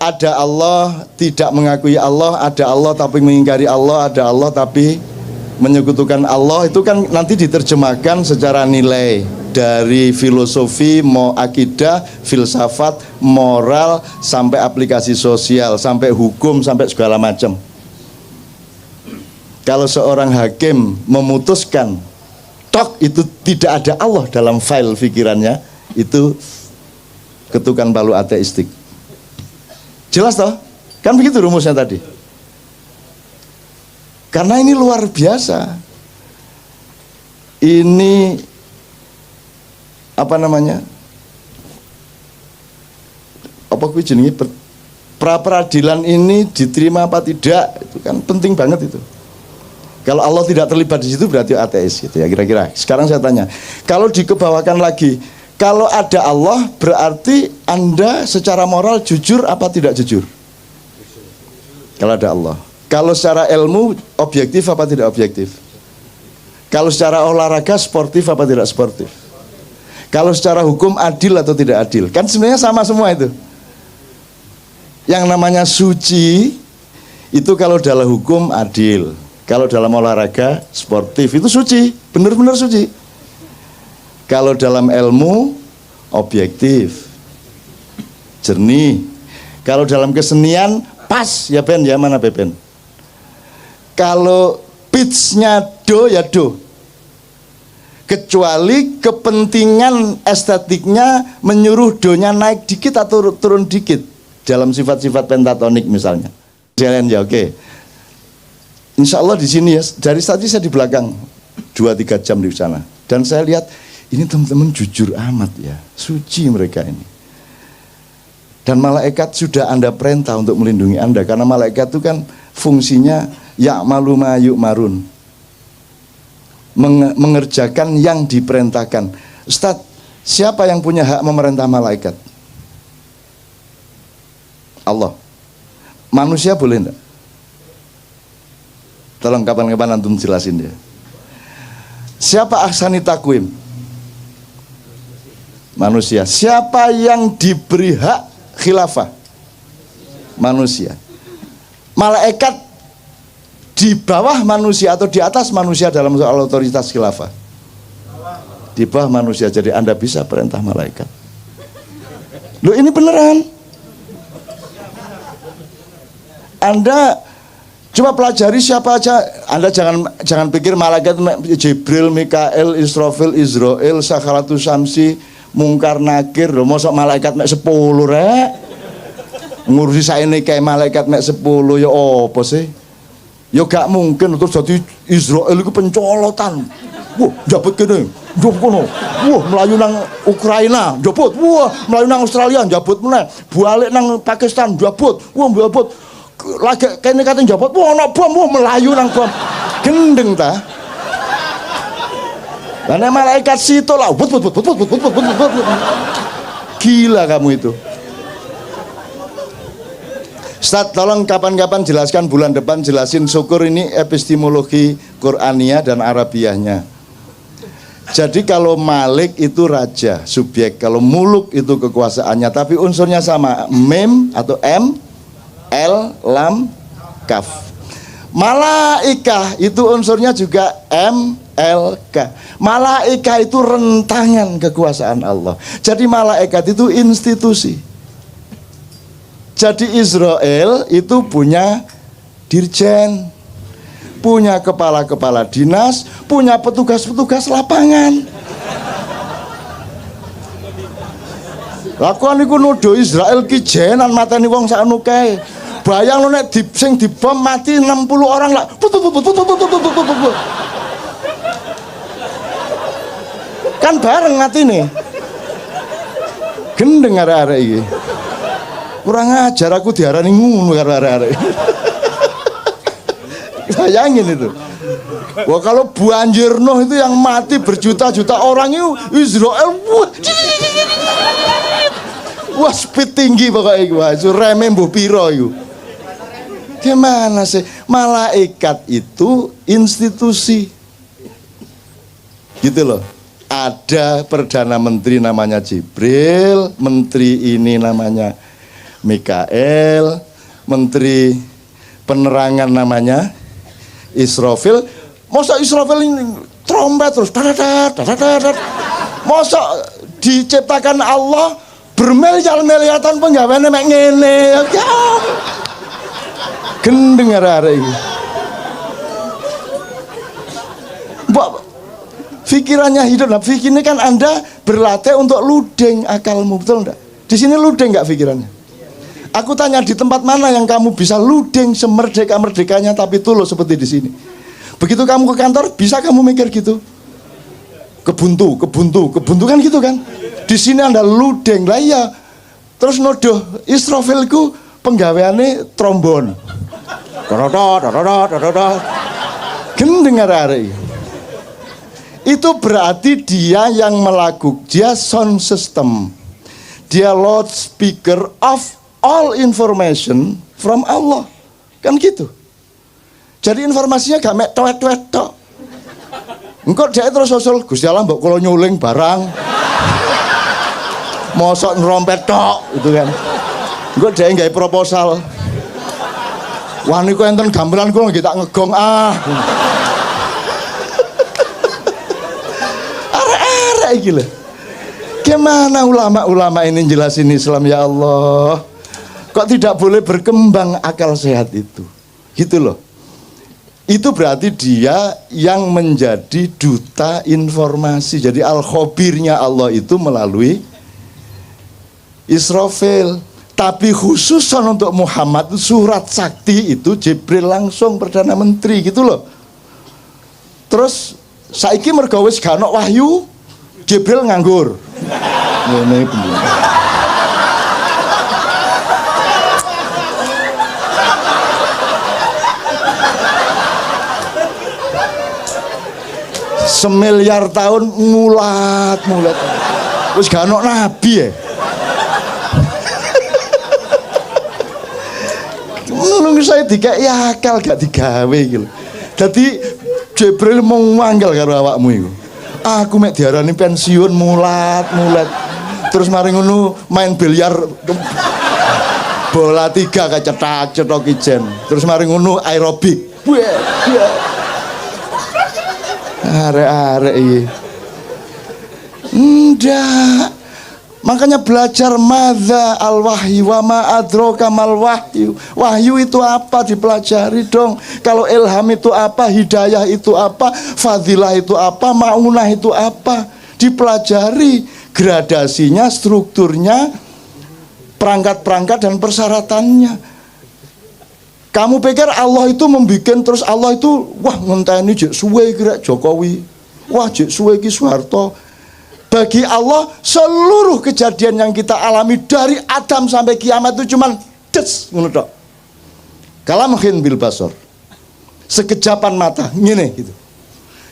ada Allah, tidak mengakui Allah, ada Allah tapi mengingkari Allah, ada Allah tapi menyekutukan Allah. Itu kan nanti diterjemahkan secara nilai dari filosofi, akidah, filsafat, moral, sampai aplikasi sosial, sampai hukum, sampai segala macam. Kalau seorang hakim memutuskan tok itu tidak ada Allah dalam file pikirannya, itu ketukan palu ateistik. Jelas toh? Kan begitu rumusnya tadi. Karena ini luar biasa. Ini apa namanya? Apa kuwi jenenge pra peradilan ini diterima apa tidak? Itu kan penting banget itu. Kalau Allah tidak terlibat di situ berarti ateis gitu ya kira-kira. Sekarang saya tanya, kalau dikebawakan lagi, kalau ada Allah berarti Anda secara moral jujur apa tidak jujur? Kalau ada Allah. Kalau secara ilmu objektif apa tidak objektif? Kalau secara olahraga sportif apa tidak sportif? Kalau secara hukum adil atau tidak adil? Kan sebenarnya sama semua itu. Yang namanya suci itu kalau dalam hukum adil, kalau dalam olahraga sportif itu suci, benar-benar suci. Kalau dalam ilmu objektif, jernih. Kalau dalam kesenian pas ya Ben, ya mana Ben? Kalau pitch-nya do ya do. Kecuali kepentingan estetiknya menyuruh do-nya naik dikit atau turun dikit dalam sifat-sifat pentatonik misalnya. Jalan ya oke. Insya Allah di sini ya, dari tadi saya di belakang 2-3 jam di sana. Dan saya lihat ini teman-teman jujur amat ya, suci mereka ini. Dan malaikat sudah Anda perintah untuk melindungi Anda, karena malaikat itu kan fungsinya ya'malu ma yu'marun, mengerjakan yang diperintahkan. Ustaz, siapa yang punya hak memerintah malaikat? Allah. Manusia boleh enggak? Tolong kapan-kapan antum jelasin dia. Siapa ahsani takwim? Manusia. Siapa yang diberi hak khilafah? Manusia. Malaikat di bawah manusia atau di atas manusia dalam soal otoritas khilafah? Di bawah manusia. Jadi Anda bisa perintah malaikat. Loh ini beneran. Anda coba pelajari siapa aja. Anda jangan pikir malaikat Jibril, Mikael, Israfil, Israel, Sakharatus Samsi, Mungkar Nakir. Loh mosok malaikat mek 10 rek. Ngurusi saene kayak malaikat mek 10 ya apa sih? Ya gak mungkin terus jadi Israel itu pencolotan. Wah, jabut kene, jabut kono. Wah, melayu nang Ukraina, jabut. Wah, melayu nang Australia, jabut meneh. Balik nang Pakistan, jabut. Wah, jabut. Lagi kene kate jabut. Wah, ana bom, wah melayu nang bom. Gendeng ta? Lah nek malaikat situ lah, but. Gila kamu itu. Ustaz, tolong kapan-kapan jelaskan bulan depan, jelasin syukur ini epistemologi Qur'aniyah dan Arabiahnya. Jadi kalau Malik itu raja, subjek. Kalau muluk itu kekuasaannya, tapi unsurnya sama, mem atau m, l, lam, kaf. Malaikah itu unsurnya juga m, l, k. Malaikah itu rentangan kekuasaan Allah. Jadi malaikat itu institusi. Jadi Israel itu punya dirjen, punya kepala-kepala dinas, punya petugas-petugas lapangan. Lakuan iku nuduh Israel ki jenan mateni wong sakno kae. Bayang lo nek sing dibom mati 60 orang lah. Kan bareng matine. Gendeng arek-arek iki. Kurang ajar aku diarani ngono karo arek-arek. Bayangin itu. Wah kalau banjir Nuh itu yang mati berjuta-juta orang itu Israel. Wah speed tinggi pokoknya wah itu reme mbuh piro itu. Gimana sih? Malaikat itu institusi. Gitu loh. Ada Perdana Menteri namanya Jibril, menteri ini namanya Mikael, menteri penerangan namanya Israfil. Masa Israfil ini trompet terus dadadadadadadad. Masa diciptakan Allah bermiliar-miliaran penggaweane mek ngene ya. Gendeng arek iki. Mbok pikirannya hidup. Nah, ini kan Anda berlatih untuk ludeng akalmu, betul enggak? Di sini ludeng enggak pikirannya? Aku tanya, di tempat mana yang kamu bisa ludeng semerdeka-merdekanya tapi tulus seperti di sini? Begitu kamu ke kantor, bisa kamu mikir gitu? Kebuntu kan gitu kan? Di sini Anda ludeng lah ya. Terus nodoh Israfilku penggaweane trombon. Gendeng arek. Itu berarti dia yang melakukan, dia sound system, dia loudspeaker of all information from Allah, kan gitu. Jadi informasinya gak mek tuet-tuet tok. Engko dia terus usul, Gusti Allah mbok kula nyuling barang. Mosok nerompet tok itu kan. Engko dia nggawe proposal. Wah niku enten gamelan kula nggih tak ngegong ah. Arek-arek iki lho. Gimana ulama-ulama ini jelasin Islam ya Allah? Kok tidak boleh berkembang akal sehat itu? Gitu loh. Itu berarti dia yang menjadi duta informasi. Jadi al-khabirnya Allah itu melalui Israfil. Tapi khususan untuk Muhammad surat sakti itu Jibril langsung Perdana Menteri gitu loh. Terus saiki mergo wis gak ono wahyu, Jibril nganggur. Ngene iki. Semiliar tahun mulat. Wis gak ono nabi ya. Nunggu saya dikai akal gak digawe gitu. Jadi Jibril mau manggal karo awakmu iku. Aku mek diarani pensiun mulat. Terus mari ngono main biliar bola 3 kecetak-cetok ijen. Terus mari ngono aerobik. Arek-arek iki. Ndak. Makanya belajar madza al-wahyu wa ma adraka mal wahyu. Wahyu itu apa? Dipelajari dong. Kalau ilham itu apa? Hidayah itu apa? Fadilah itu apa? Maunah itu apa? Dipelajari gradasinya, strukturnya, perangkat-perangkat dan persyaratannya. Kamu pikir Allah itu membikin terus Allah itu wah ngenteni jek suwe kira Jokowi. Wah jek suwe ki Soeharto. Bagi Allah seluruh kejadian yang kita alami dari Adam sampai kiamat itu cuman des ngono tok. Kalamhin bil basar. Sekejapan mata ngene gitu.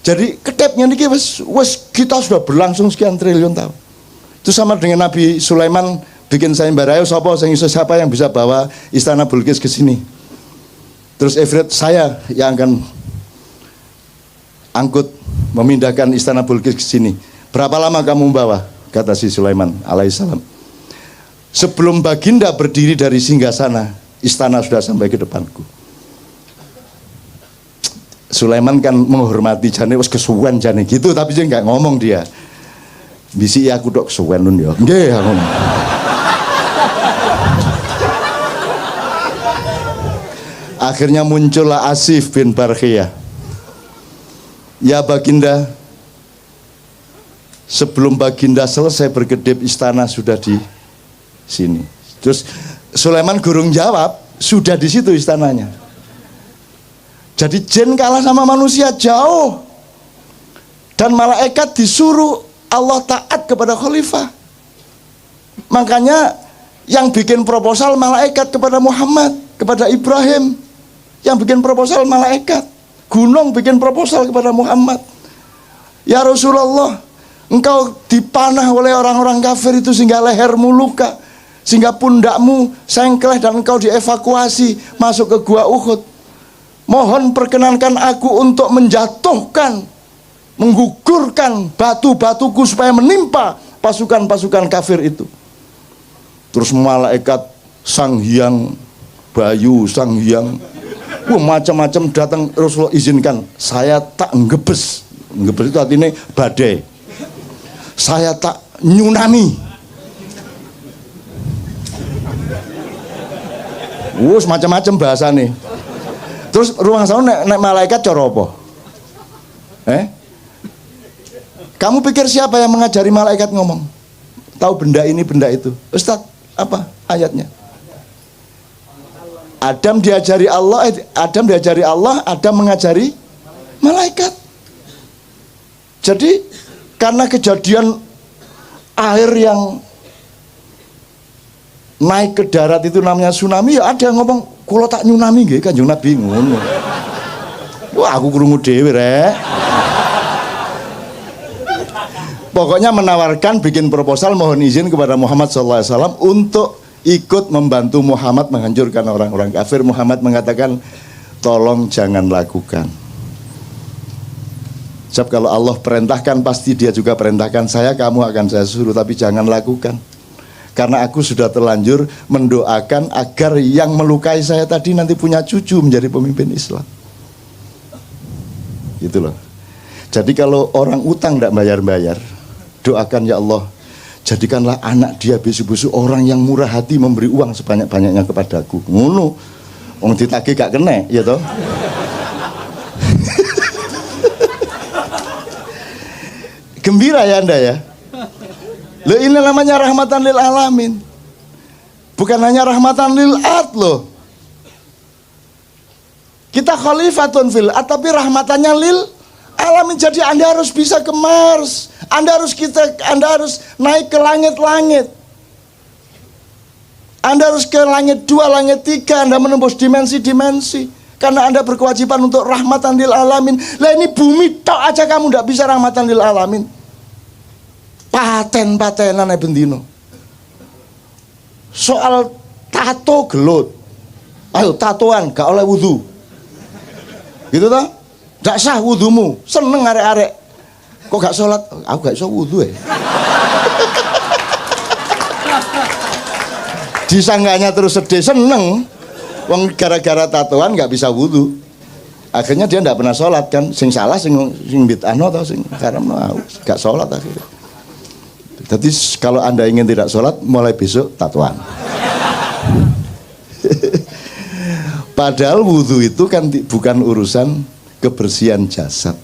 Jadi ketepnya niki wis kita sudah berlangsung sekian triliun tahun. Itu sama dengan Nabi Sulaiman bikin sayembara, siapa yang bisa bawa istana Bilqis ke sini. Terus Ifrit, saya yang akan angkut memindahkan istana Bilqis ke sini. Berapa lama kamu membawa? Kata si Sulaiman alaihissalam. Sebelum Baginda berdiri dari singgasana, istana sudah sampai ke depanku. Sulaiman kan menghormati jane wis kesuwen jane gitu, tapi dia nggak ngomong dia. Bisi aku dok kesuwen nun ya. Nggih aku. Akhirnya muncullah Asif bin Barkhiyah. Ya Baginda, sebelum Baginda selesai berkedip istana sudah di sini. Terus Sulaiman gurung jawab, sudah di situ istananya. Jadi jin kalah sama manusia jauh. Dan malaikat disuruh Allah taat kepada khalifah. Makanya yang bikin proposal malaikat kepada Muhammad, kepada Ibrahim. Yang bikin proposal malaikat. Gunung bikin proposal kepada Muhammad. Ya Rasulullah, engkau dipanah oleh orang-orang kafir itu sehingga lehermu luka, sehingga pundakmu sengkleh dan engkau dievakuasi masuk ke gua Uhud. Mohon perkenankan aku untuk menjatuhkan, menggugurkan batu-batuku supaya menimpa pasukan-pasukan kafir itu. Terus malaikat Sang Hyang Bayu, Sang Hyang, macam-macam datang. Rasulullah izinkan, saya tak ngebes. Ngebes itu artinya badai. Saya tak nyunami. Macam-macam bahasa nih. Terus ruang sana nek malaikat cara apa? Kamu pikir siapa yang mengajari malaikat ngomong? Tahu benda ini, benda itu. Ustaz, apa ayatnya? Adam diajari Allah, Adam mengajari malaikat. Jadi karena kejadian air yang naik ke darat itu namanya tsunami, ya ada yang ngomong, "Kula tak nyunami nggih Kanjeng Nabi," ngono. Wah, aku krungu dhewe rek. Pokoknya menawarkan, bikin proposal, mohon izin kepada Muhammad SAW untuk ikut membantu Muhammad menghancurkan orang-orang kafir. Muhammad mengatakan, tolong jangan lakukan. Sebab kalau Allah perintahkan, pasti dia juga perintahkan saya, kamu akan saya suruh, tapi jangan lakukan. Karena aku sudah terlanjur mendoakan agar yang melukai saya tadi nanti punya cucu menjadi pemimpin Islam. Gitu loh. Jadi kalau orang utang tidak bayar-bayar, doakan, ya Allah, jadikanlah anak dia besok-besok orang yang murah hati memberi uang sebanyak-banyaknya kepadaku. Ngono. Wong ditagih gak kena, ya toh. Gembira ya Anda ya. Loh, ini namanya rahmatan lil alamin. Bukan hanya rahmatan lil ard loh. Kita khalifatun fil ard, tapi rahmatannya lil alamin. Jadi Anda harus bisa ke Mars. Anda harus naik ke langit-langit. Anda harus ke langit 2, langit 3. Anda menembus dimensi-dimensi. Karena Anda berkewajiban untuk rahmatan lil alamin. Lah ini bumi tok aja kamu tidak bisa rahmatan lil alamin. Paten-patenan bendino. Soal tato gelut. Ayo tatoan gak oleh wudu. Gitu toh? Gak sah wudumu. Seneng arek-arek. Kok gak sholat? Aku gak iso wudu ya. Disangganya terus sedih, seneng. Wong gara-gara tatoan gak bisa wudu. Akhirnya dia gak pernah sholat kan. Sing salah sing bid'ahno atau sing karamno gak sholat akhirnya. Jadi kalau Anda ingin tidak sholat, mulai besok tatoan. Padahal wudhu itu kan bukan urusan kebersihan jasad,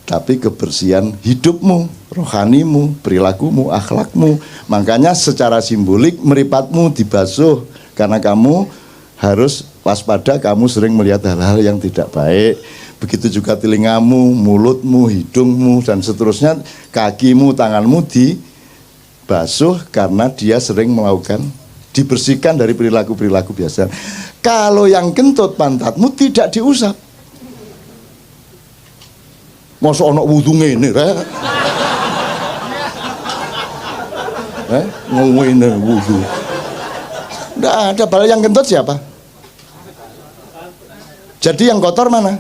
tapi kebersihan hidupmu, rohanimu, perilakumu, akhlakmu. Makanya secara simbolik meripatmu dibasuh, karena kamu harus waspada, kamu sering melihat hal-hal yang tidak baik. Begitu juga telingamu, mulutmu, hidungmu, dan seterusnya, kakimu, tanganmu dibasuh karena dia sering melakukan, dibersihkan dari perilaku-perilaku biasa. Kalau yang kentut pantatmu tidak diusap. Masa ana wudu ngene rek. Ngene wudu. Nggak ada. Bal yang kentut siapa? Jadi yang kotor mana?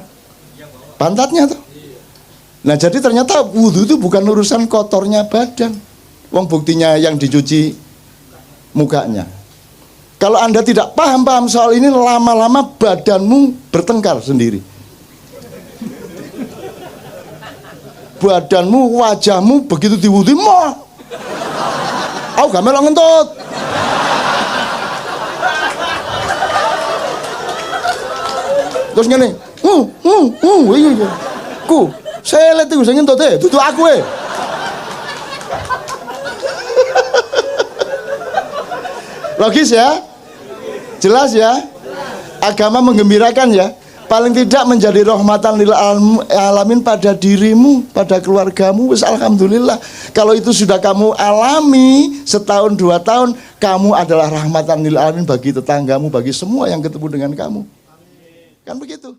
Pantatnya tuh. Nah, jadi ternyata wudu itu bukan urusan kotornya badan. Wong buktinya yang dicuci mukanya. Kalau Anda tidak paham soal ini, lama-lama badanmu bertengkar sendiri. Badanmu, wajahmu begitu diwudhi, mah aku gak melok ngentut. Terus ngene, iya. Ku, saya lihat itu saya ngentut tutu aku Logis ya? Jelas ya? Agama menggembirakan ya? Paling tidak menjadi rahmatan lil alamin pada dirimu, pada keluargamu, wis alhamdulillah. Kalau itu sudah kamu alami setahun 2 tahun, kamu adalah rahmatan lil alamin bagi tetanggamu, bagi semua yang ketemu dengan kamu. Kan begitu?